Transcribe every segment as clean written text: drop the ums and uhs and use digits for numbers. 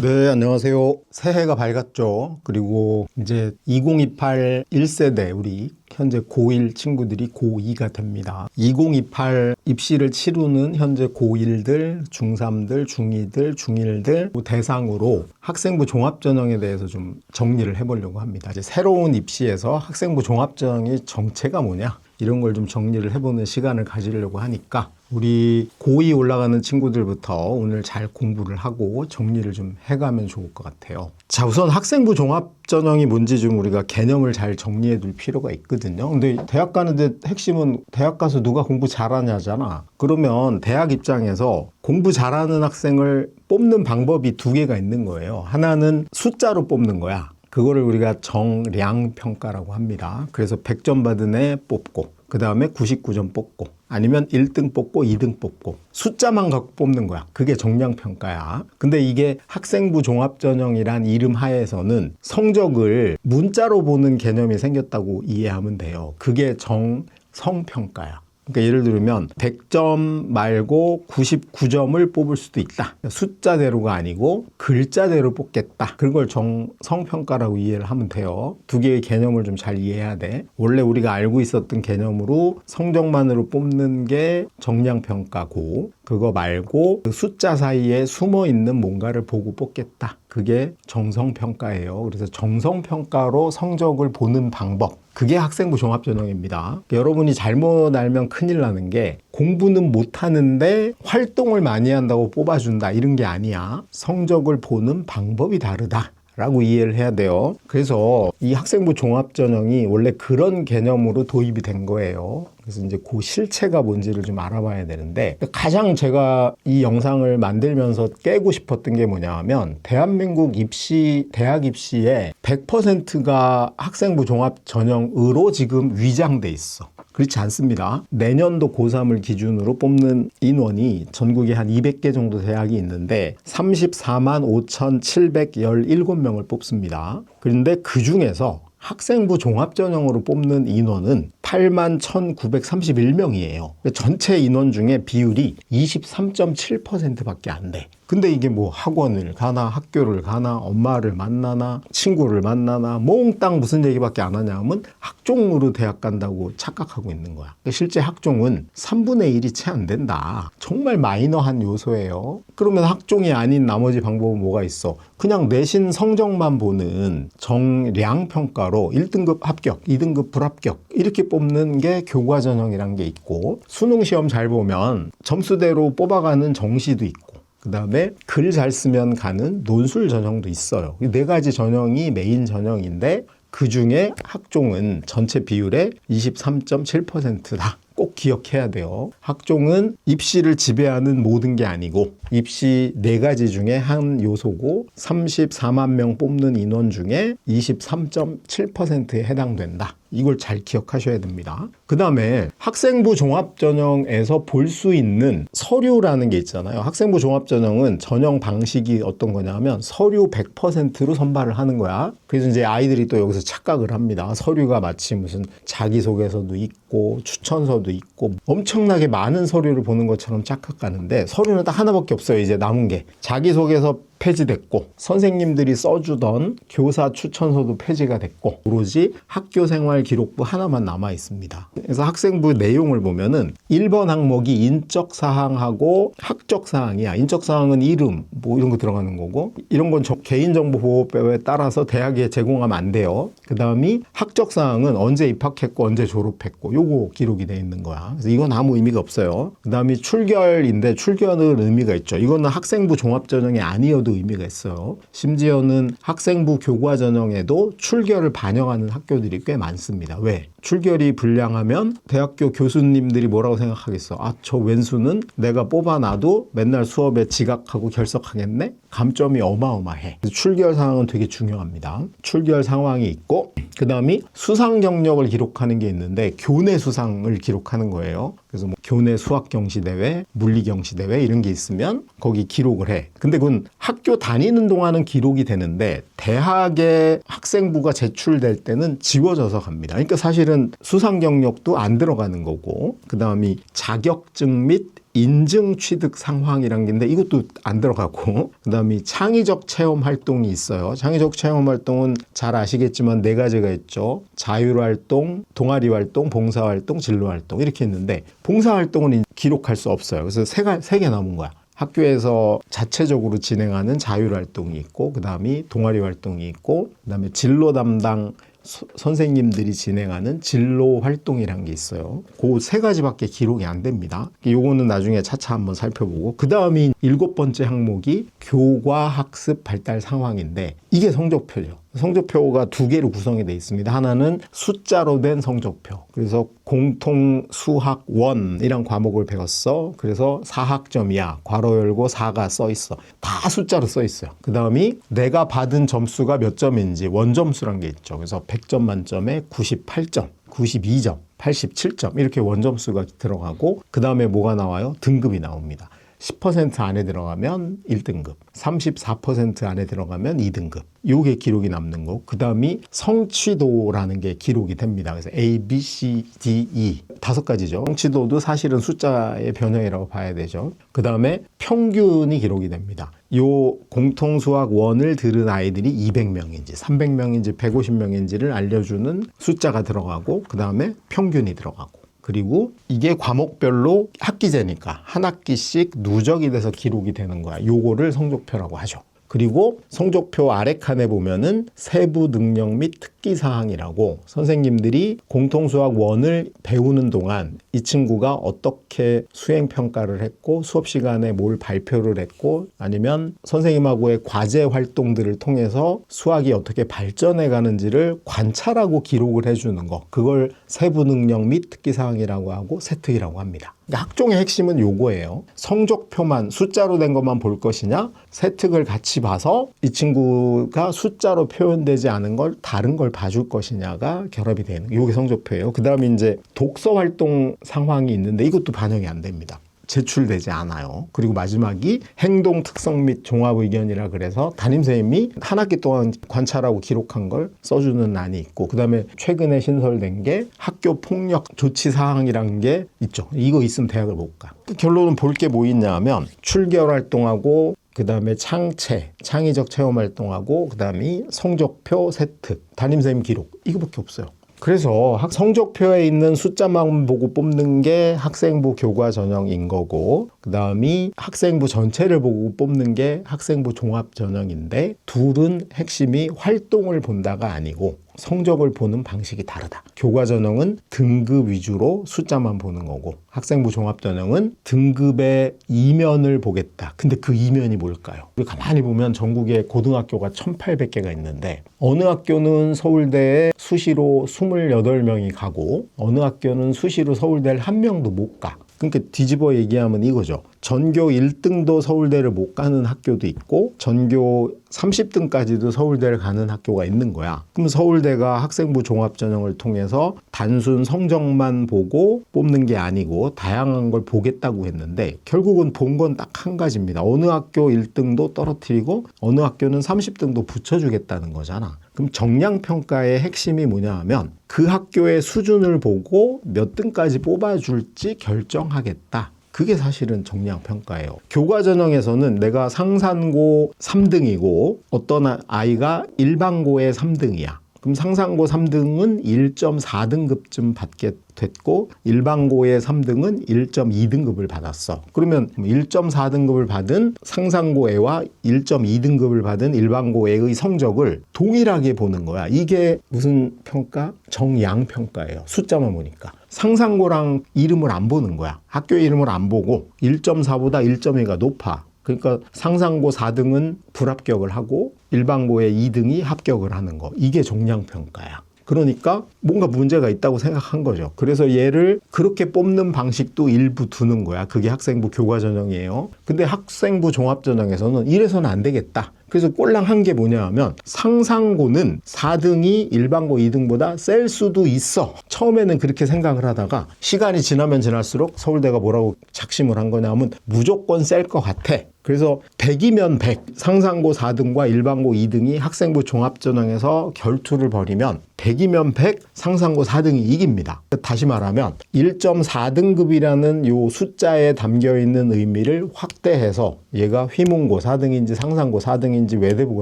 네, 안녕하세요. 새해가 밝았죠. 그리고 이제 2028 1세대 우리 현재 고1 친구들이 고2가 됩니다. 2028 입시를 치르는 현재 고1들, 중3들, 중2들, 중1들 대상으로 학생부 종합전형에 대해서 좀 정리를 해보려고 합니다. 이제 새로운 입시에서 학생부 종합전형의 정체가 뭐냐? 이런 걸 좀 정리를 해보는 시간을 가지려고 하니까 우리 고2 올라가는 친구들부터 오늘 잘 공부를 하고 정리를 좀 해가면 좋을 것 같아요. 자, 우선 학생부 종합전형이 뭔지 좀 우리가 개념을 잘 정리해 둘 필요가 있거든요. 근데 대학 가는데 핵심은 대학 가서 누가 공부 잘하냐잖아. 그러면 대학 입장에서 공부 잘하는 학생을 뽑는 방법이 두 개가 있는 거예요. 하나는 숫자로 뽑는 거야. 그거를 우리가 정량평가라고 합니다. 그래서 100점 받은 애 뽑고 그 다음에 99점 뽑고 아니면 1등 뽑고 2등 뽑고 숫자만 갖고 뽑는 거야. 그게 정량평가야. 근데 이게 학생부 종합전형이란 이름 하에서는 성적을 문자로 보는 개념이 생겼다고 이해하면 돼요. 그게 정성평가야. 그러니까 예를 들면 100점 말고 99점을 뽑을 수도 있다. 숫자대로가 아니고 글자대로 뽑겠다. 그런 걸 정성평가라고 이해를 하면 돼요. 두 개의 개념을 좀 잘 이해해야 돼. 원래 우리가 알고 있었던 개념으로 성적만으로 뽑는 게 정량평가고 그거 말고 그 숫자 사이에 숨어있는 뭔가를 보고 뽑겠다. 그게 정성평가예요. 그래서 정성평가로 성적을 보는 방법. 그게 학생부 종합전형입니다. 여러분이 잘못 알면 큰일 나는 게 공부는 못하는데 활동을 많이 한다고 뽑아준다 이런 게 아니야. 성적을 보는 방법이 다르다. 라고 이해를 해야 돼요. 그래서 이 학생부 종합전형이 원래 그런 개념으로 도입이 된 거예요. 그래서 이제 그 실체가 뭔지를 좀 알아봐야 되는데 가장 제가 이 영상을 만들면서 깨고 싶었던 게 뭐냐 하면 대한민국 입시, 대학 입시의 100%가 학생부 종합전형으로 지금 위장돼 있어. 그렇지 않습니다. 내년도 고3을 기준으로 뽑는 인원이 전국에 한 200개 정도 대학이 있는데 34만 5,717명을 뽑습니다. 그런데 그 중에서 학생부 종합전형으로 뽑는 인원은 8만 1,931명이에요. 전체 인원 중에 비율이 23.7%밖에 안 돼. 근데 이게 뭐 학원을 가나 학교를 가나 엄마를 만나나 친구를 만나나 몽땅 무슨 얘기밖에 안 하냐 하면 학종으로 대학 간다고 착각하고 있는 거야. 실제 학종은 3분의 1이 채 안 된다. 정말 마이너한 요소예요. 그러면 학종이 아닌 나머지 방법은 뭐가 있어? 그냥 내신 성적만 보는 정량평가로 1등급 합격, 2등급 불합격 이렇게 뽑는 게 교과전형이란 게 있고 수능 시험 잘 보면 점수대로 뽑아가는 정시도 있고 그 다음에 글 잘 쓰면 가는 논술 전형도 있어요. 네 가지 전형이 메인 전형인데 그 중에 학종은 전체 비율의 23.7%다. 꼭 기억해야 돼요. 학종은 입시를 지배하는 모든 게 아니고 입시 네 가지 중에 한 요소고 34만 명 뽑는 인원 중에 23.7%에 해당된다. 이걸 잘 기억하셔야 됩니다. 그 다음에 학생부 종합전형에서 볼 수 있는 서류라는 게 있잖아요. 학생부 종합전형은 전형 방식이 어떤 거냐면 서류 100%로 선발을 하는 거야. 그래서 이제 아이들이 또 여기서 착각을 합니다. 서류가 마치 무슨 자기소개서도 있고 추천서도 있고 엄청나게 많은 서류를 보는 것처럼 착각하는데 서류는 딱 하나밖에 없어요. 이제 남은 게 자기소개서 폐지됐고 선생님들이 써주던 교사 추천서도 폐지가 됐고 오로지 학교생활 기록부 하나만 남아 있습니다. 그래서 학생부 내용을 보면은 1번 항목이 인적사항하고 학적사항이야. 인적사항은 이름 뭐 이런 거 들어가는 거고 이런 건 개인정보보호법에 따라서 대학에 제공하면 안 돼요. 그 다음이 학적사항은 언제 입학했고 언제 졸업했고 요거 기록이 돼 있는 거야. 그래서 이건 아무 의미가 없어요. 그 다음이 출결인데 출결은 의미가 있죠. 이거는 학생부 종합전형이 아니어도 의미가 있어요. 심지어는 학생부 교과전형에도 출결을 반영하는 학교들이 꽤 많습니다. 왜? 출결이 불량하면 대학교 교수님들이 뭐라고 생각하겠어? 아, 저 왼수는 내가 뽑아놔도 맨날 수업에 지각하고 결석하겠네? 감점이 어마어마해. 출결 상황은 되게 중요합니다. 출결 상황이 있고 그 다음이 수상 경력을 기록하는 게 있는데 교내 수상을 기록하는 거예요. 그래서 뭐 교내 수학 경시대회, 물리 경시대회 이런 게 있으면 거기 기록을 해. 근데 그건 학교 다니는 동안은 기록이 되는데 대학의 학생부가 제출될 때는 지워져서 갑니다. 그러니까 사실은 수상 경력도 안 들어가는 거고 그 다음이 자격증 및 인증 취득 상황이란 게 있는데 이것도 안 들어가고, 그다음에 창의적 체험 활동이 있어요. 창의적 체험 활동은 잘 아시겠지만 네 가지가 있죠. 자율활동, 동아리활동, 봉사활동, 진로활동 이렇게 있는데 봉사활동은 기록할 수 없어요. 그래서 세 개 남은 거야. 학교에서 자체적으로 진행하는 자율활동이 있고, 그 다음에 동아리 활동이 있고, 그 다음에 진로 담당 선생님들이 진행하는 진로 활동이란 게 있어요. 그 세 가지밖에 기록이 안 됩니다. 요거는 나중에 차차 한번 살펴보고, 그 다음이 7번째 항목이 교과 학습 발달 상황인데 이게 성적표죠. 성적표가 두 개로 구성이 되어 있습니다. 하나는 숫자로 된 성적표. 그래서 공통 수학 원이란 과목을 배웠어. 그래서 4학점이야. 괄호 열고 4가 써 있어. 다 숫자로 써 있어요. 그 다음이 내가 받은 점수가 몇 점인지 원점수란 게 있죠. 그래서 100점 만점에 98점, 92점, 87점 이렇게 원점수가 들어가고, 그 다음에 뭐가 나와요? 등급이 나옵니다. 10% 안에 들어가면 1등급, 34% 안에 들어가면 2등급. 요게 기록이 남는 거. 그 다음이 성취도라는 게 기록이 됩니다. 그래서 A, B, C, D, E 5가지죠. 성취도도 사실은 숫자의 변형이라고 봐야 되죠. 그 다음에 평균이 기록이 됩니다. 요 공통수학 원을 들은 아이들이 200명인지 300명인지 150명인지를 알려주는 숫자가 들어가고, 그 다음에 평균이 들어가고, 그리고 이게 과목별로 학기제니까 한 학기씩 누적이 돼서 기록이 되는 거야. 요거를 성적표라고 하죠. 그리고 성적표 아래 칸에 보면은 세부 능력 및 특기 사항이라고, 선생님들이 공통수학 원을 배우는 동안 이 친구가 어떻게 수행 평가를 했고, 수업 시간에 뭘 발표를 했고, 아니면 선생님하고의 과제 활동들을 통해서 수학이 어떻게 발전해 가는지를 관찰하고 기록을 해주는 거, 그걸 세부 능력 및 특기 사항이라고 하고 세특이라고 합니다. 학종의 핵심은 요거예요. 성적표만 숫자로 된 것만 볼 것이냐, 세특을 같이 봐서 이 친구가 숫자로 표현되지 않은 걸 다른 걸 봐줄 것이냐가 결합이 되는 요게 성적표예요. 그 다음에 이제 독서 활동 상황이 있는데 이것도 반영이 안 됩니다. 제출되지 않아요. 그리고 마지막이 행동 특성 및 종합 의견이라 그래서 담임선생님이 한 학기 동안 관찰하고 기록한 걸 써주는 난이 있고, 그 다음에 최근에 신설된 게 학교 폭력 조치 사항이라는 게 있죠. 이거 있으면 대학을 못 가. 결론은 볼 게 뭐 있냐 하면 출결 활동하고, 그 다음에 창의적 체험 활동하고, 그 다음에 성적표, 세특, 담임선생님 기록, 이거밖에 없어요. 그래서 성적표에 있는 숫자만 보고 뽑는 게 학생부 교과 전형인 거고, 그 다음이 학생부 전체를 보고 뽑는 게 학생부 종합 전형인데, 둘은 핵심이 활동을 본다가 아니고 성적을 보는 방식이 다르다. 교과 전형은 등급 위주로 숫자만 보는 거고, 학생부 종합 전형은 등급의 이면을 보겠다. 근데 그 이면이 뭘까요? 우리 가만히 보면 전국에 고등학교가 1,800개가 있는데 어느 학교는 서울대에 수시로 28명이 가고 어느 학교는 수시로 서울대를 한 명도 못 가. 그러니까 뒤집어 얘기하면 이거죠. 전교 1등도 서울대를 못 가는 학교도 있고 전교 30등까지도 서울대를 가는 학교가 있는 거야. 그럼 서울대가 학생부 종합전형을 통해서 단순 성적만 보고 뽑는 게 아니고 다양한 걸 보겠다고 했는데 결국은 본 건 딱 한 가지입니다. 어느 학교 1등도 떨어뜨리고 어느 학교는 30등도 붙여주겠다는 거잖아. 그럼 정량평가의 핵심이 뭐냐 하면 그 학교의 수준을 보고 몇 등까지 뽑아줄지 결정하겠다. 그게 사실은 정량평가예요. 교과전형에서는 내가 상산고 3등이고 어떤 아이가 일반고에 3등이야. 그럼 상산고 3등은 1.4등급쯤 받게 됐고 일반고의 3등은 1.2등급을 받았어. 그러면 1.4등급을 받은 상산고 애와 1.2등급을 받은 일반고 애의 성적을 동일하게 보는 거야. 이게 무슨 평가? 정양평가예요. 숫자만 보니까. 상산고랑 이름을 안 보는 거야. 학교 이름을 안 보고 1.4보다 1.2가 높아. 그러니까 상산고 4등은 불합격을 하고 일반고의 2등이 합격을 하는 거. 이게 정량평가야. 그러니까 뭔가 문제가 있다고 생각한 거죠. 그래서 얘를 그렇게 뽑는 방식도 일부 두는 거야. 그게 학생부 교과전형이에요. 근데 학생부 종합전형에서는 이래서는 안 되겠다. 그래서 꼴랑한 게 뭐냐 하면 상상고는 4등이 일반고 2등보다 셀 수도 있어. 처음에는 그렇게 생각을 하다가 시간이 지나면 지날수록 서울대가 뭐라고 작심을 한 거냐 하면 무조건 셀 것 같아. 그래서 100이면 100, 상상고 4등과 일반고 2등이 학생부 종합전형에서 결투를 벌이면 100이면 100, 상상고 4등이 이깁니다. 다시 말하면 1.4등급이라는 요 숫자에 담겨있는 의미를 확대해서 얘가 휘문고 4등인지 상상고 4등인지 외대부고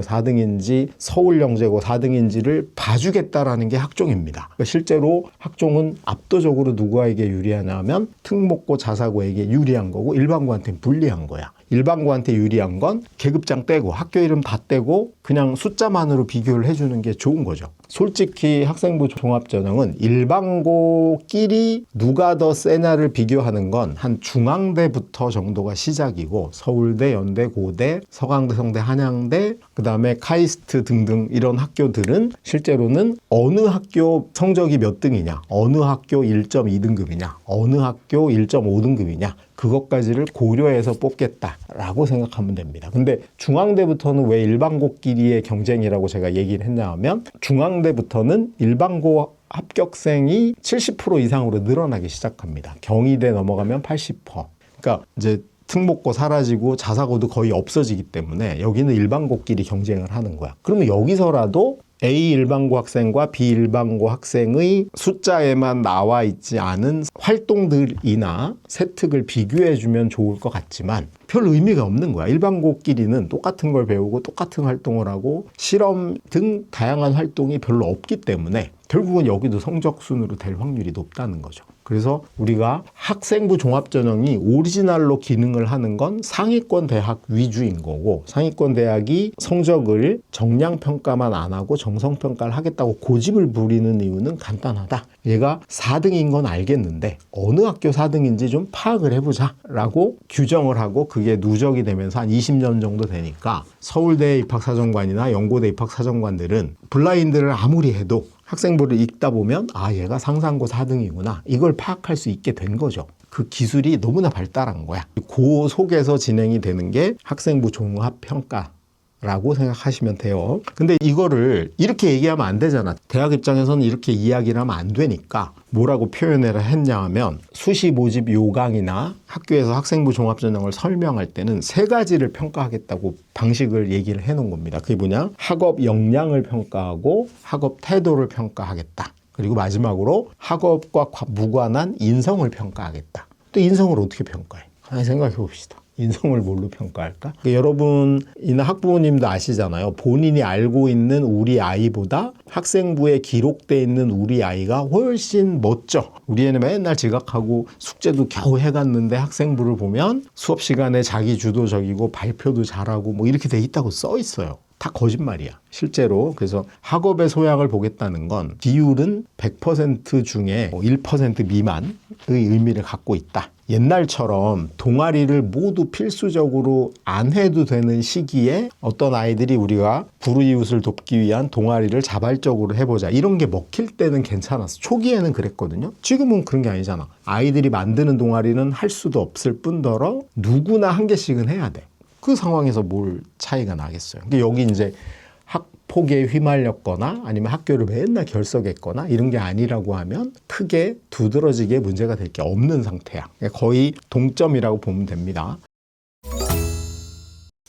4등인지 서울영재고 4등인지를 봐주겠다라는 게 학종입니다. 그러니까 실제로 학종은 압도적으로 누구에게 유리하냐 하면 특목고 자사고에게 유리한 거고 일반고한테는 불리한 거야. 일반고한테 유리한 건 계급장 떼고 학교 이름 다 떼고 그냥 숫자만으로 비교를 해주는 게 좋은 거죠. 솔직히 학생부 종합전형은 일반고끼리 누가 더 세냐를 비교하는 건 한 중앙대부터 정도가 시작이고 서울대, 연대, 고대, 서강대, 성대, 한양대, 그 다음에 카이스트 등등 이런 학교들은 실제로는 어느 학교 성적이 몇 등이냐, 어느 학교 1.2등급이냐, 어느 학교 1.5등급이냐 그것까지를 고려해서 뽑겠다라고 생각하면 됩니다. 근데 중앙대부터는 왜 일반고끼리의 경쟁이라고 제가 얘기를 했냐 하면 중앙대부터는 일반고 합격생이 70% 이상으로 늘어나기 시작합니다. 경희대 넘어가면 80%. 그러니까 이제 특목고 사라지고 자사고도 거의 없어지기 때문에 여기는 일반고끼리 경쟁을 하는 거야. 그러면 여기서라도 A 일반고 학생과 B 일반고 학생의 숫자에만 나와 있지 않은 활동들이나 세특을 비교해주면 좋을 것 같지만 별 의미가 없는 거야. 일반고끼리는 똑같은 걸 배우고 똑같은 활동을 하고 실험 등 다양한 활동이 별로 없기 때문에 결국은 여기도 성적순으로 될 확률이 높다는 거죠. 그래서 우리가 학생부 종합전형이 오리지널로 기능을 하는 건 상위권 대학 위주인 거고 상위권 대학이 성적을 정량평가만 안 하고 정성평가를 하겠다고 고집을 부리는 이유는 간단하다. 얘가 4등인 건 알겠는데 어느 학교 4등인지 좀 파악을 해보자 라고 규정을 하고 그게 누적이 되면서 한 20년 정도 되니까 서울대 입학사정관이나 연고대 입학사정관들은 블라인드를 아무리 해도 학생부를 읽다 보면 아 얘가 상상고 4등이구나 이걸 파악할 수 있게 된 거죠. 그 기술이 너무나 발달한 거야. 그 속에서 진행이 되는 게 학생부 종합평가 라고 생각하시면 돼요. 근데 이거를 이렇게 얘기하면 안 되잖아. 대학 입장에서는 이렇게 이야기를 하면 안 되니까 뭐라고 표현을 했냐 하면 수시 모집 요강이나 학교에서 학생부 종합전형을 설명할 때는 세 가지를 평가하겠다고 방식을 얘기를 해놓은 겁니다. 그게 뭐냐? 학업 역량을 평가하고 학업 태도를 평가하겠다. 그리고 마지막으로 학업과 무관한 인성을 평가하겠다. 또 인성을 어떻게 평가해? 하나 생각해 봅시다. 인성을 뭘로 평가할까? 여러분이나 학부모님도 아시잖아요. 본인이 알고 있는 우리 아이보다 학생부에 기록돼 있는 우리 아이가 훨씬 멋져. 우리 애는 맨날 지각하고 숙제도 겨우 해갔는데 학생부를 보면 수업 시간에 자기 주도적이고 발표도 잘하고 뭐 이렇게 돼 있다고 써 있어요. 다 거짓말이야. 실제로. 그래서 학업의 소양을 보겠다는 건 비율은 100% 중에 1% 미만의 의미를 갖고 있다. 옛날처럼 동아리를 모두 필수적으로 안 해도 되는 시기에 어떤 아이들이 우리가 불우이웃을 돕기 위한 동아리를 자발적으로 해보자. 이런 게 먹힐 때는 괜찮았어. 초기에는 그랬거든요. 지금은 그런 게 아니잖아. 아이들이 만드는 동아리는 할 수도 없을 뿐더러 누구나 한 개씩은 해야 돼. 그 상황에서 뭘 차이가 나겠어요. 근데 여기 이제 학폭에 휘말렸거나 아니면 학교를 맨날 결석했거나 이런 게 아니라고 하면 크게 두드러지게 문제가 될 게 없는 상태야. 거의 동점이라고 보면 됩니다.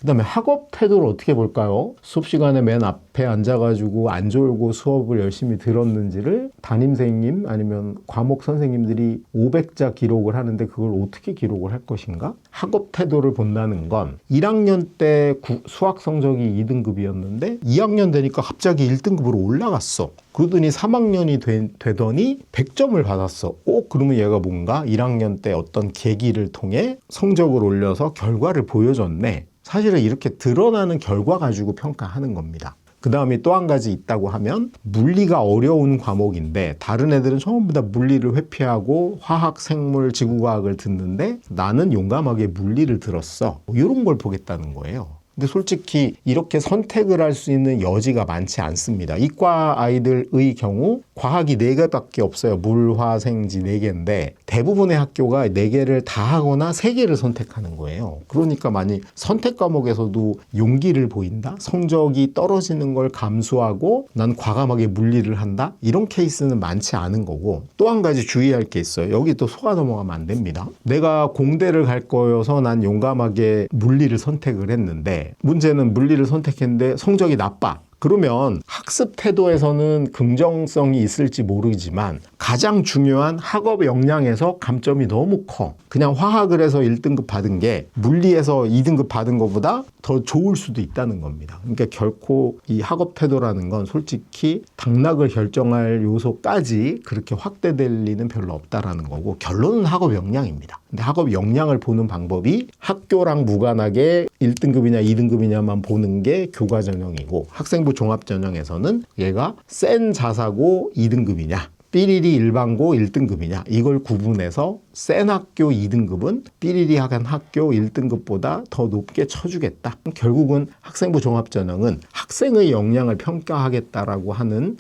그 다음에 학업 태도를 어떻게 볼까요? 수업 시간에 맨 앞에 앉아가지고 안 졸고 수업을 열심히 들었는지를 담임선생님 아니면 과목 선생님들이 500자 기록을 하는데 그걸 어떻게 기록을 할 것인가? 학업 태도를 본다는 건 1학년 때 수학 성적이 2등급이었는데 2학년 되니까 갑자기 1등급으로 올라갔어. 그러더니 3학년이 되더니 100점을 받았어. 그러면 얘가 뭔가 1학년 때 어떤 계기를 통해 성적을 올려서 결과를 보여줬네. 사실은 이렇게 드러나는 결과 가지고 평가하는 겁니다. 그 다음에 또 한 가지 있다고 하면 물리가 어려운 과목인데 다른 애들은 전부 다 물리를 회피하고 화학, 생물, 지구과학을 듣는데 나는 용감하게 물리를 들었어. 이런 걸 보겠다는 거예요. 근데 솔직히 이렇게 선택을 할 수 있는 여지가 많지 않습니다. 이과 아이들의 경우 과학이 4개밖에 없어요. 물, 화, 생지 4개인데 대부분의 학교가 4개를 다 하거나 3개를 선택하는 거예요. 그러니까 많이 선택 과목에서도 용기를 보인다? 성적이 떨어지는 걸 감수하고 난 과감하게 물리를 한다? 이런 케이스는 많지 않은 거고, 또 한 가지 주의할 게 있어요. 여기 또 속아 넘어가면 안 됩니다. 내가 공대를 갈 거여서 난 용감하게 물리를 선택을 했는데, 문제는 물리를 선택했는데 성적이 나빠. 그러면 학습 태도에서는 긍정성이 있을지 모르지만 가장 중요한 학업 역량에서 감점이 너무 커. 그냥 화학을 해서 1등급 받은 게 물리에서 2등급 받은 것보다 더 좋을 수도 있다는 겁니다. 그러니까 결코 이 학업 태도라는 건 솔직히 당락을 결정할 요소까지 그렇게 확대될 리는 별로 없다라는 거고, 결론은 학업 역량입니다. 근데 학업 역량을 보는 방법이 학교랑 무관하게 1등급이냐 2등급이냐만 보는 게 교과 전형이고, 학생부 종합 전형에서는 얘가 센 자사고 2등급이냐 삐리리 일반고 1등급이냐 이걸 구분해서 센 학교 2등급은 삐리리 한 학교 1등급보다 더 높게 쳐주겠다. 결국은 학생부 종합 전형은 학생의 역량을 평가하겠다라고 하는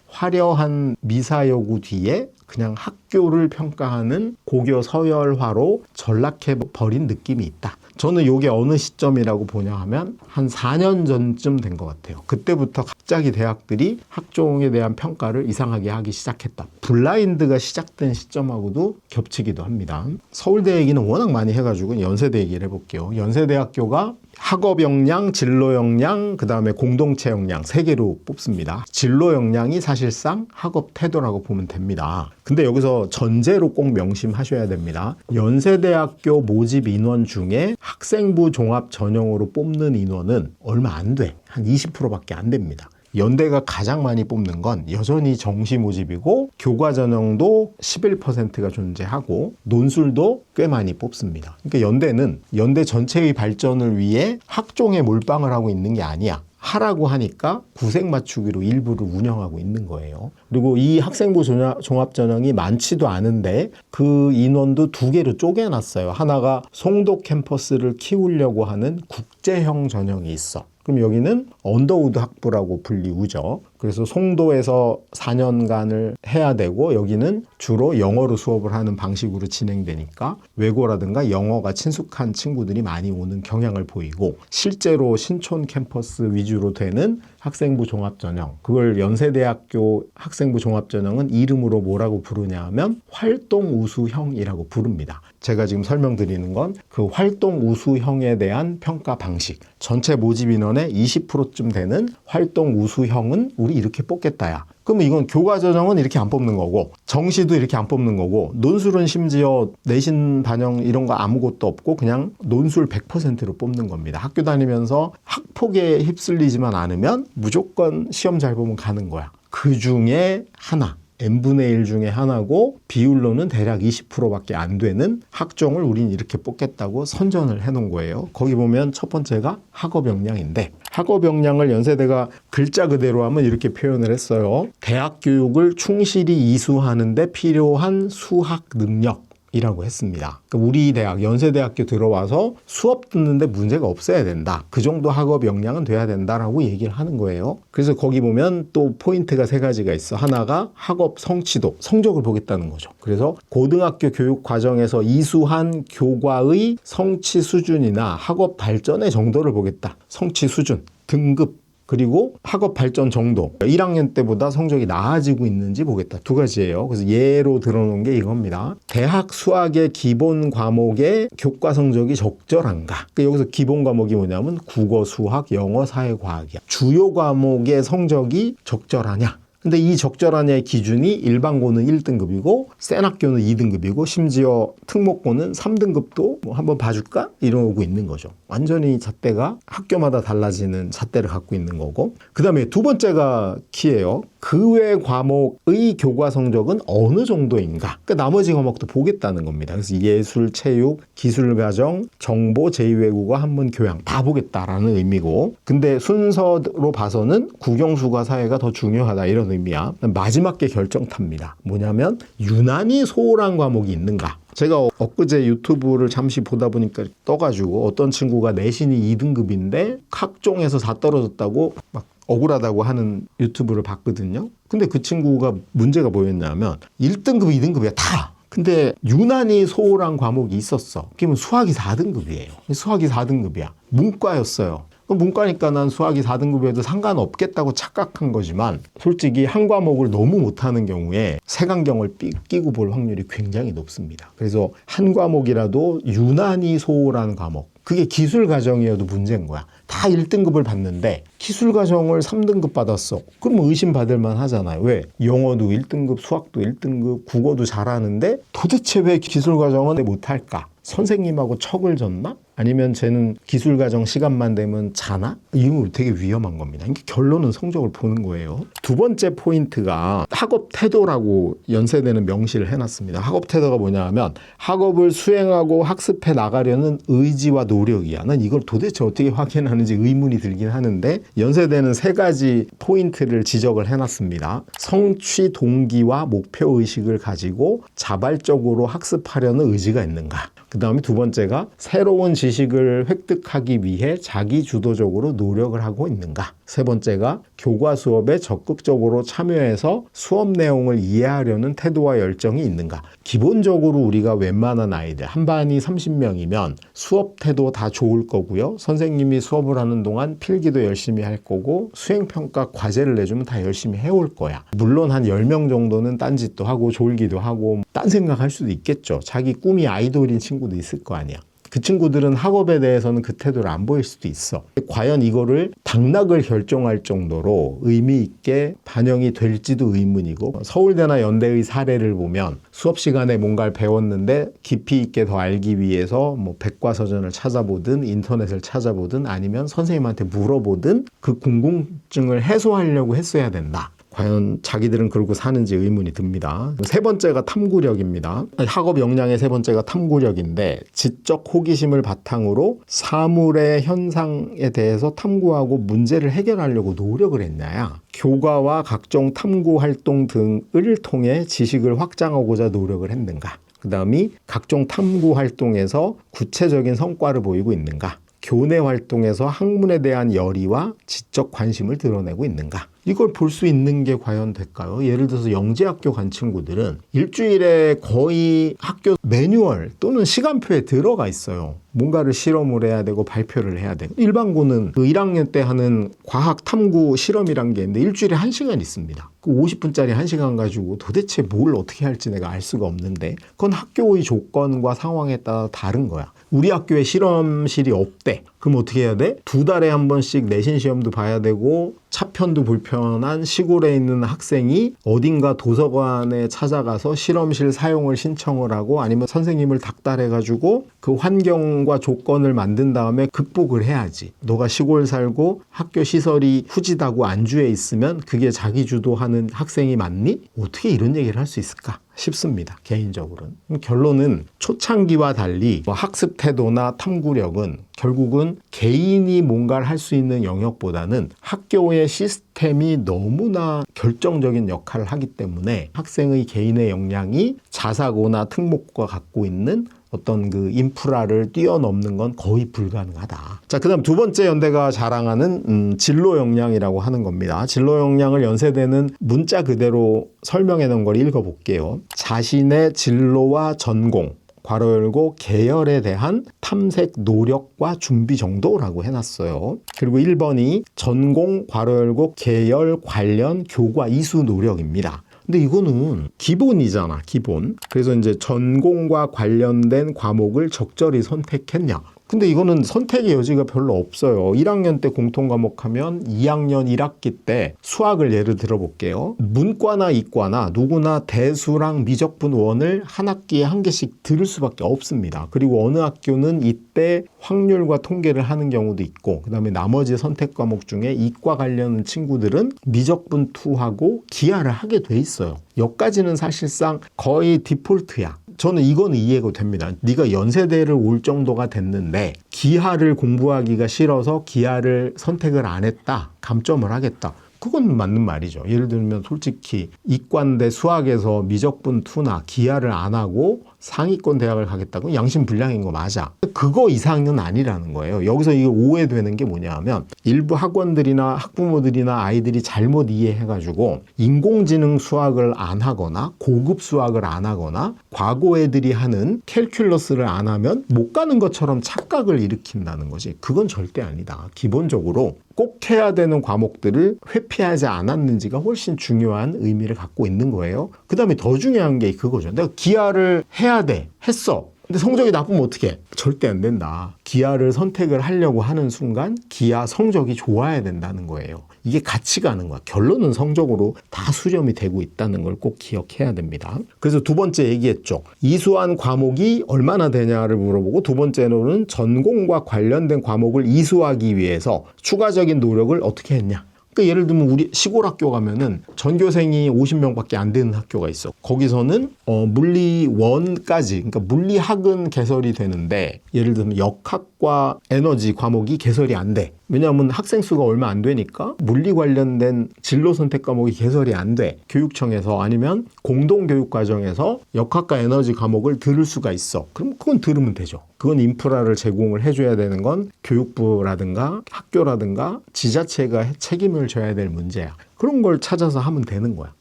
화려한 미사여구 뒤에 그냥 학교를 평가하는 고교 서열화로 전락해버린 느낌이 있다. 저는 이게 어느 시점이라고 보냐 하면 한 4년 전쯤 된 것 같아요. 그때부터 갑자기 대학들이 학종에 대한 평가를 이상하게 하기 시작했다. 블라인드가 시작된 시점하고도 겹치기도 합니다. 서울대 얘기는 워낙 많이 해가지고 연세대 얘기를 해볼게요. 연세대학교가 학업 역량, 진로 역량, 그 다음에 공동체 역량 3개로 뽑습니다. 진로 역량이 사실상 학업 태도라고 보면 됩니다. 근데 여기서 전제로 꼭 명심하셔야 됩니다. 연세대학교 모집 인원 중에 학생부 종합 전형으로 뽑는 인원은 얼마 안 돼. 한 20%밖에 안 됩니다. 연대가 가장 많이 뽑는 건 여전히 정시 모집이고, 교과 전형도 11%가 존재하고 논술도 꽤 많이 뽑습니다. 그러니까 연대는 연대 전체의 발전을 위해 학종에 몰빵을 하고 있는 게 아니야. 하라고 하니까 구색 맞추기로 일부를 운영하고 있는 거예요. 그리고 이 학생부 종합 전형이 많지도 않은데 그 인원도 2개로 쪼개놨어요. 하나가 송도 캠퍼스를 키우려고 하는 국제형 전형이 있어. 그럼 여기는 언더우드 학부라고 불리우죠. 그래서 송도에서 4년간을 해야 되고, 여기는 주로 영어로 수업을 하는 방식으로 진행되니까 외고라든가 영어가 친숙한 친구들이 많이 오는 경향을 보이고, 실제로 신촌 캠퍼스 위주로 되는 학생부 종합전형, 그걸 연세대학교 학생부 종합전형은 이름으로 뭐라고 부르냐 하면 활동우수형이라고 부릅니다. 제가 지금 설명드리는 건 그 활동우수형에 대한 평가 방식, 전체 모집 인원의 20%쯤 되는 활동우수형은 우리 이렇게 뽑겠다야. 그러면 이건 교과전형은 이렇게 안 뽑는 거고, 정시도 이렇게 안 뽑는 거고, 논술은 심지어 내신 반영 이런 거 아무것도 없고 그냥 논술 100%로 뽑는 겁니다. 학교 다니면서 학폭에 휩쓸리지만 않으면 무조건 시험 잘 보면 가는 거야. 그 중에 하나, n분의 1 중에 하나고, 비율로는 대략 20%밖에 안 되는 학종을 우린 이렇게 뽑겠다고 선전을 해놓은 거예요. 거기 보면 첫 번째가 학업 역량인데, 학업 역량을 연세대가 글자 그대로 하면 이렇게 표현을 했어요. 대학 교육을 충실히 이수하는 데 필요한 수학 능력 이라고 했습니다. 그러니까 우리 대학, 연세대학교 들어와서 수업 듣는데 문제가 없어야 된다. 그 정도 학업 역량은 돼야 된다라고 얘기를 하는 거예요. 그래서 거기 보면 또 포인트가 3가지가 있어. 하나가 학업 성취도, 성적을 보겠다는 거죠. 그래서 고등학교 교육 과정에서 이수한 교과의 성취 수준이나 학업 발전의 정도를 보겠다. 성취 수준, 등급, 그리고 학업 발전 정도, 1학년 때보다 성적이 나아지고 있는지 보겠다. 2가지예요. 그래서 예로 들어놓은 게 이겁니다. 대학 수학의 기본 과목의 교과 성적이 적절한가? 그러니까 여기서 기본 과목이 뭐냐면 국어, 수학, 영어, 사회, 과학이야. 주요 과목의 성적이 적절하냐? 근데 이 적절하냐의 기준이 일반고는 1등급이고 센 학교는 2등급이고 심지어 특목고는 3등급도 뭐 한번 봐줄까? 이러고 있는 거죠. 완전히 잣대가 학교마다 달라지는 잣대를 갖고 있는 거고, 그 다음에 2번째가 키예요. 그 외 과목의 교과 성적은 어느 정도인가? 그러니까 나머지 과목도 보겠다는 겁니다. 그래서 예술, 체육, 기술과정, 정보, 제2외국어, 한문, 교양 다 보겠다라는 의미고, 근데 순서로 봐서는 국영수가 사회가 더 중요하다 이런 의미야. 마지막 게 결정탑니다. 뭐냐면 유난히 소홀한 과목이 있는가? 제가 엊그제 유튜브를 잠시 보다 보니까 떠가지고 어떤 친구가 내신이 2등급인데 학종에서 다 떨어졌다고 막 억울하다고 하는 유튜브를 봤거든요. 근데 그 친구가 문제가 뭐였냐면 1등급, 2등급이야 다. 근데 유난히 소홀한 과목이 있었어. 그러면 수학이 4등급이에요. 수학이 4등급이야. 문과였어요. 문과니까 난 수학이 4등급이어도 상관없겠다고 착각한 거지만 솔직히 한 과목을 너무 못하는 경우에 색안경을 끼고 볼 확률이 굉장히 높습니다. 그래서 한 과목이라도 유난히 소홀한 과목, 그게 기술 과정이어도 문제인 거야. 다 1등급을 받는데 기술 과정을 3등급 받았어. 그러면 의심받을 만 하잖아요. 왜? 영어도 1등급, 수학도 1등급, 국어도 잘하는데 도대체 왜 기술 과정은 못할까? 선생님하고 척을 졌나? 아니면 쟤는 기술 과정 시간만 되면 자나? 이거 되게 위험한 겁니다. 이게 결론은 성적을 보는 거예요. 두 번째 포인트가 학업 태도라고 연세대는 명시를 해놨습니다. 학업 태도가 뭐냐 하면 학업을 수행하고 학습해 나가려는 의지와 노력이야. 난 이걸 도대체 어떻게 확인하는지 의문이 들긴 하는데 연세대는 3가지 포인트를 지적을 해놨습니다. 성취 동기와 목표의식을 가지고 자발적으로 학습하려는 의지가 있는가? 그 다음에 두 번째가 새로운 지식을 획득하기 위해 자기 주도적으로 노력을 하고 있는가? 세 번째가 교과 수업에 적극적으로 참여해서 수업 내용을 이해하려는 태도와 열정이 있는가? 기본적으로 우리가 웬만한 아이들 한 반이 30명이면 수업 태도 다 좋을 거고요. 선생님이 수업을 하는 동안 필기도 열심히 할 거고 수행평가 과제를 내주면 다 열심히 해올 거야. 물론 한 10명 정도는 딴짓도 하고 졸기도 하고 딴 생각할 수도 있겠죠. 자기 꿈이 아이돌인 친구도 있을 거 아니야. 그 친구들은 학업에 대해서는 그 태도를 안 보일 수도 있어. 과연 이거를 당락을 결정할 정도로 의미 있게 반영이 될지도 의문이고, 서울대나 연대의 사례를 보면 수업 시간에 뭔가를 배웠는데 깊이 있게 더 알기 위해서 뭐 백과사전을 찾아보든 인터넷을 찾아보든 아니면 선생님한테 물어보든 그 궁금증을 해소하려고 했어야 된다. 과연 자기들은 그러고 사는지 의문이 듭니다. 세 번째가 탐구력입니다. 학업 역량의 세 번째가 탐구력인데 지적 호기심을 바탕으로 사물의 현상에 대해서 탐구하고 문제를 해결하려고 노력을 했냐야. 교과와 각종 탐구 활동 등을 통해 지식을 확장하고자 노력을 했는가. 그 다음이 각종 탐구 활동에서 구체적인 성과를 보이고 있는가. 교내 활동에서 학문에 대한 열의와 지적 관심을 드러내고 있는가. 이걸 볼 수 있는 게 과연 될까요? 예를 들어서 영재학교 간 친구들은 일주일에 거의 학교 매뉴얼 또는 시간표에 들어가 있어요. 뭔가를 실험을 해야 되고 발표를 해야 되고. 일반고는 그 1학년 때 하는 과학 탐구 실험이란 게 있는데 일주일에 1시간 있습니다. 그 50분짜리 1시간 가지고 도대체 뭘 어떻게 할지 내가 알 수가 없는데 그건 학교의 조건과 상황에 따라 다른 거야. 우리 학교에 실험실이 없대. 그럼 어떻게 해야 돼? 2달에 한 번씩 내신 시험도 봐야 되고 차편도 불편한 시골에 있는 학생이 어딘가 도서관에 찾아가서 실험실 사용을 신청을 하고 아니면 선생님을 닥달해가지고 그 환경과 조건을 만든 다음에 극복을 해야지. 너가 시골 살고 학교 시설이 후지다고 안주해 있으면 그게 자기 주도하는 학생이 맞니? 어떻게 이런 얘기를 할 수 있을까 싶습니다. 개인적으로는. 결론은 초창기와 달리 학습 태도나 탐구력은 결국은 개인이 뭔가를 할 수 있는 영역보다는 학교의 시스템이 너무나 결정적인 역할을 하기 때문에 학생의 개인의 역량이 자사고나 특목고가 갖고 있는 어떤 그 인프라를 뛰어넘는 건 거의 불가능하다. 자, 그 다음 두 번째 연대가 자랑하는 진로 역량이라고 하는 겁니다. 진로 역량을 연세대는 문자 그대로 설명해 놓은 걸 읽어볼게요. 자신의 진로와 전공, 괄호 열고 계열에 대한 탐색 노력과 준비 정도라고 해놨어요. 그리고 1번이 전공, 괄호 열고 계열 관련 교과 이수 노력입니다. 근데 이거는 기본이잖아, 기본. 그래서 이제 전공과 관련된 과목을 적절히 선택했냐. 근데 이거는 선택의 여지가 별로 없어요. 1학년 때 공통과목 하면 2학년 1학기 때 수학을 예를 들어볼게요. 문과나 이과나 누구나 대수랑 미적분 원을 한 학기에 한 개씩 들을 수밖에 없습니다. 그리고 어느 학교는 이때 확률과 통계를 하는 경우도 있고 그 다음에 나머지 선택 과목 중에 이과 관련 친구들은 미적분 2하고 기하를 하게 돼 있어요. 여기까지는 사실상 거의 디폴트야. 저는 이건 이해가 됩니다. 네가 연세대를 올 정도가 됐는데 기하를 공부하기가 싫어서 기하를 선택을 안 했다. 감점을 하겠다. 그건 맞는 말이죠. 예를 들면 솔직히 이과인데 수학에서 미적분 2나 기하를 안 하고 상위권 대학을 가겠다고 양심불량인 거 맞아. 그거 이상은 아니라는 거예요. 여기서 이거 오해되는 게 뭐냐 하면 일부 학원들이나 학부모들이나 아이들이 잘못 이해해가지고 인공지능 수학을 안 하거나 고급 수학을 안 하거나 과거 애들이 하는 캘큘러스를 안 하면 못 가는 것처럼 착각을 일으킨다는 거지. 그건 절대 아니다. 기본적으로 꼭 해야 되는 과목들을 회피하지 않았는지가 훨씬 중요한 의미를 갖고 있는 거예요. 그 다음에 더 중요한 게 그거죠. 내가 기하를 해야 돼. 했어. 근데 성적이 나쁘면 어떡해? 절대 안 된다. 기하를 선택을 하려고 하는 순간 기하 성적이 좋아야 된다는 거예요. 이게 같이 가는 거야. 결론은 성적으로 다 수렴이 되고 있다는 걸 꼭 기억해야 됩니다. 그래서 두 번째 얘기했죠. 이수한 과목이 얼마나 되냐를 물어보고 두 번째로는 전공과 관련된 과목을 이수하기 위해서 추가적인 노력을 어떻게 했냐. 그러니까 예를 들면 우리 시골 학교 가면은 전교생이 50명밖에 안 되는 학교가 있어. 거기서는 물리 1까지, 그러니까 물리학은 개설이 되는데 예를 들면 역학과 에너지 과목이 개설이 안 돼. 왜냐하면 학생 수가 얼마 안 되니까 물리 관련된 진로 선택 과목이 개설이 안 돼. 교육청에서 아니면 공동교육과정에서 역학과 에너지 과목을 들을 수가 있어. 그럼 그건 들으면 되죠. 그건 인프라를 제공을 해줘야 되는 건 교육부라든가 학교라든가 지자체가 책임을 져야 될 문제야. 그런 걸 찾아서 하면 되는 거야.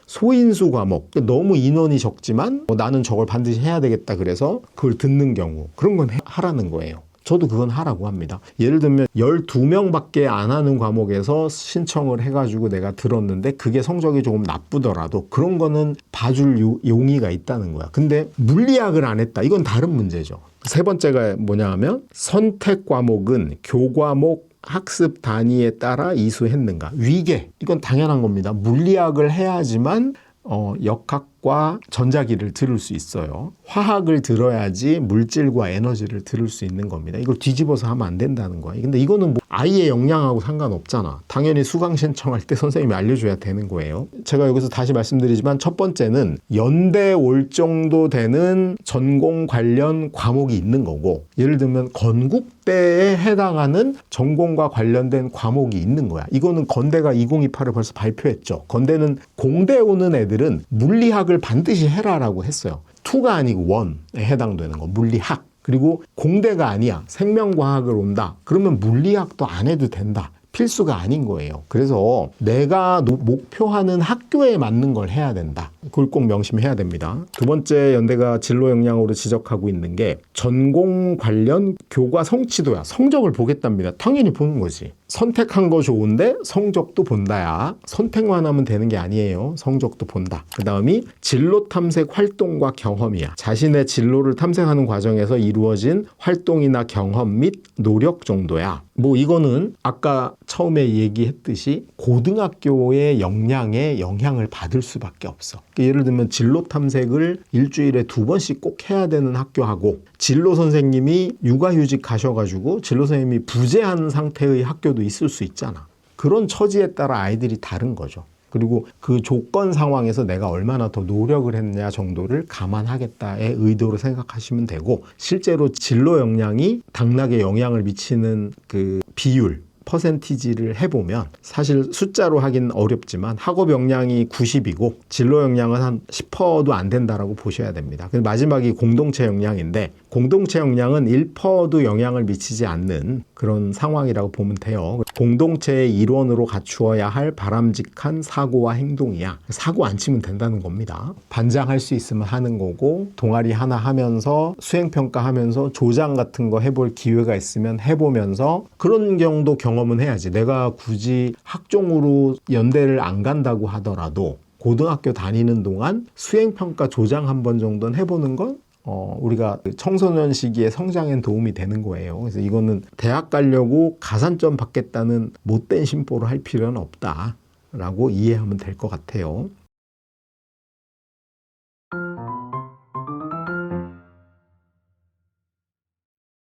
소인수 과목, 너무 인원이 적지만 나는 저걸 반드시 해야 되겠다 그래서 그걸 듣는 경우 그런 건 하라는 거예요. 저도 그건 하라고 합니다. 예를 들면 12명밖에 안 하는 과목에서 신청을 해가지고 내가 들었는데 그게 성적이 조금 나쁘더라도 그런 거는 봐줄 용의가 있다는 거야. 근데 물리학을 안 했다. 이건 다른 문제죠. 세 번째가 뭐냐 하면 선택 과목은 교과목 학습 단위에 따라 이수했는가. 위계. 이건 당연한 겁니다. 물리학을 해야지만 역학과 전자기를 들을 수 있어요. 화학을 들어야지 물질과 에너지를 들을 수 있는 겁니다. 이걸 뒤집어서 하면 안 된다는 거예요. 근데 이거는 뭐 아이의 역량하고 상관없잖아. 당연히 수강 신청할 때 선생님이 알려줘야 되는 거예요. 제가 여기서 다시 말씀드리지만 첫 번째는 연대 올 정도 되는 전공 관련 과목이 있는 거고 예를 들면 건국대에 해당하는 전공과 관련된 과목이 있는 거야. 이거는 건대가 2028을 벌써 발표했죠. 건대는 공대 오는 애들은 물리학을 반드시 해라라고 했어요. 2가 아니고 1에 해당되는 거. 물리학. 그리고 공대가 아니야. 생명과학을 온다. 그러면 물리학도 안 해도 된다. 필수가 아닌 거예요. 그래서 내가 목표하는 학교에 맞는 걸 해야 된다. 그걸 꼭 명심해야 됩니다. 두 번째 연대가 진로 역량으로 지적하고 있는 게 전공 관련 교과 성취도야. 성적을 보겠답니다. 당연히 보는 거지. 선택한 거 좋은데 성적도 본다야. 선택만 하면 되는 게 아니에요. 성적도 본다. 그 다음이 진로 탐색 활동과 경험이야. 자신의 진로를 탐색하는 과정에서 이루어진 활동이나 경험 및 노력 정도야. 뭐 이거는 아까 처음에 얘기했듯이 고등학교의 역량에 영향을 받을 수밖에 없어. 예를 들면 진로 탐색을 일주일에 2번씩 꼭 해야 되는 학교하고 진로 선생님이 육아휴직 가셔가지고 진로 선생님이 부재한 상태의 학교도 있을 수 있잖아. 그런 처지에 따라 아이들이 다른 거죠. 그리고 그 조건 상황에서 내가 얼마나 더 노력을 했냐 정도를 감안하겠다의 의도로 생각하시면 되고 실제로 진로 역량이 당락에 영향을 미치는 그 비율 퍼센티지를 해보면 사실 숫자로 하긴 어렵지만 학업 역량이 90이고 진로 역량은 한 10%도 안 된다라고 보셔야 됩니다. 마지막이 공동체 역량인데 공동체 역량은 1%도 영향을 미치지 않는 그런 상황이라고 보면 돼요. 공동체의 일원으로 갖추어야 할 바람직한 사고와 행동이야. 사고 안 치면 된다는 겁니다. 반장할 수 있으면 하는 거고 동아리 하나 하면서 수행평가하면서 조장 같은 거 해볼 기회가 있으면 해보면서 그런 경우도 경험은 해야지. 내가 굳이 학종으로 연대를 안 간다고 하더라도 고등학교 다니는 동안 수행평가 조장 한 번 정도는 해보는 건 우리가 청소년 시기에 성장에 도움이 되는 거예요. 그래서 이거는 대학 가려고 가산점 받겠다는 못된 심보를 할 필요는 없다라고 이해하면 될 것 같아요.